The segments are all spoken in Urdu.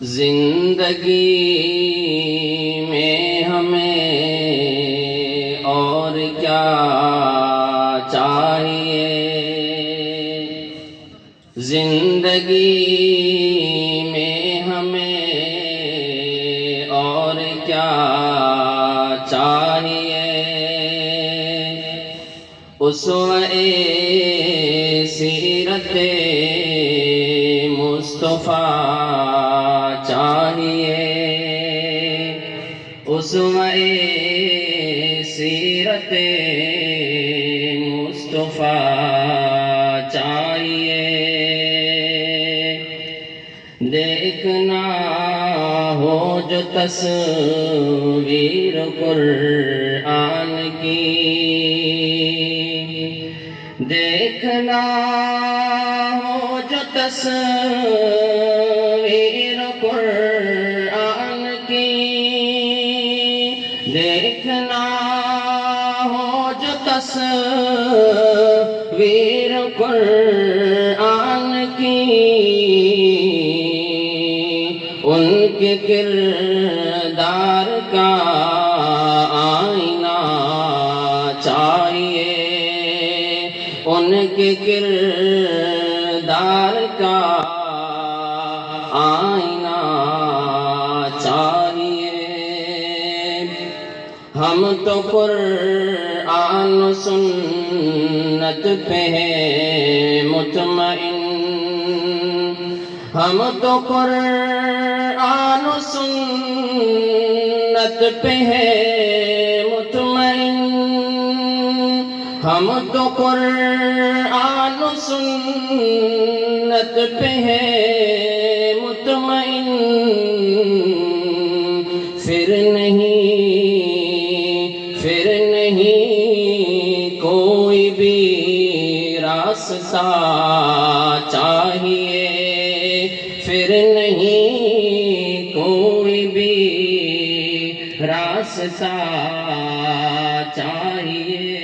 زندگی میں ہمیں اور کیا چاہیے، زندگی میں ہمیں اور کیا چاہیے، اسوہ سیرت مصطفیٰ چاہیے، اسوہ سیرت مصطفیٰ چاہیے، دیکھنا ہو جو تصویر قرآن کی، دیکھنا ہو جو تصویر قرآن کی، دیکھنا ہو جو تصویر قرآن کی، ان کے کردار کا آئینہ چاہیے، ان کے کردار کا آئینہ چاہیے، ہم تو قرآن و سنت پہ ہیں مطمئن، ہم تو قرآن و سنت پہ ہیں مطمئن، ہم تو قرآن و سنت پہ ہیں مطمئن، پھر نہیں کوئی بھی راستہ چاہیے، پھر نہیں کوئی بھی راستہ چاہیے،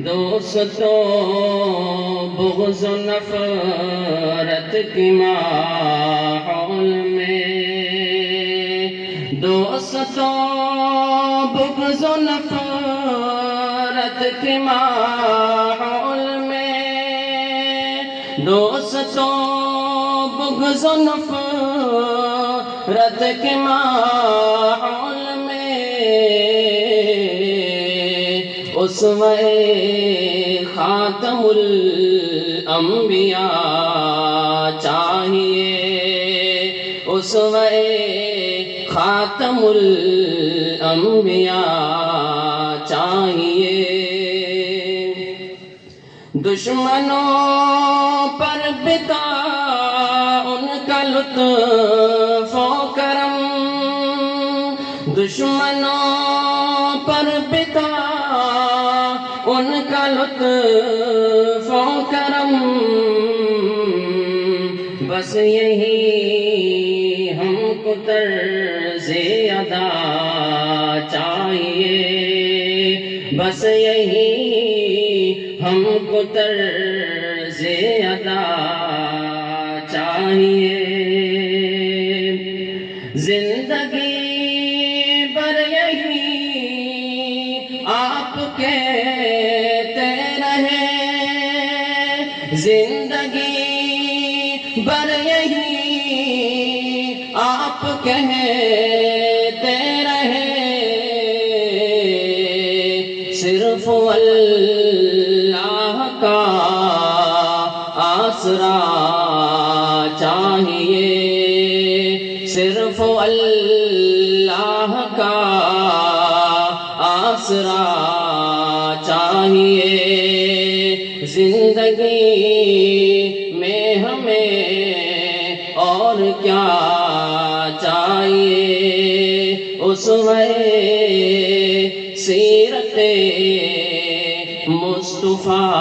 دوستو بغض و نفرت کے ماحول میں، دوستو بغض و نفرت کے ماحول میں، دوستو بغض و نفرت کے ماحول میں، اسوہ خاتم الانبیاء چاہیے، اسوہ خاتم الانبیاء چاہیے، دشمنوں پر بتا ان کا لطف و کرم، دشمنوں پر بتا ان کا لطف و کرم، بس یہی ہم کو طرز ادا چاہیے، بس یہی ہم کو طرز ادا چاہیے، زندگی بھر یہی آپ کہتے رہے، زندگی بھر یہی آپ کہتے رہے، صرف اللہ کا آسرا چاہیے، صرف اللہ کا آسرا چاہیے، زندگی میں ہمیں اور کیا چاہیے، اسوہ سیرت مصطفیٰ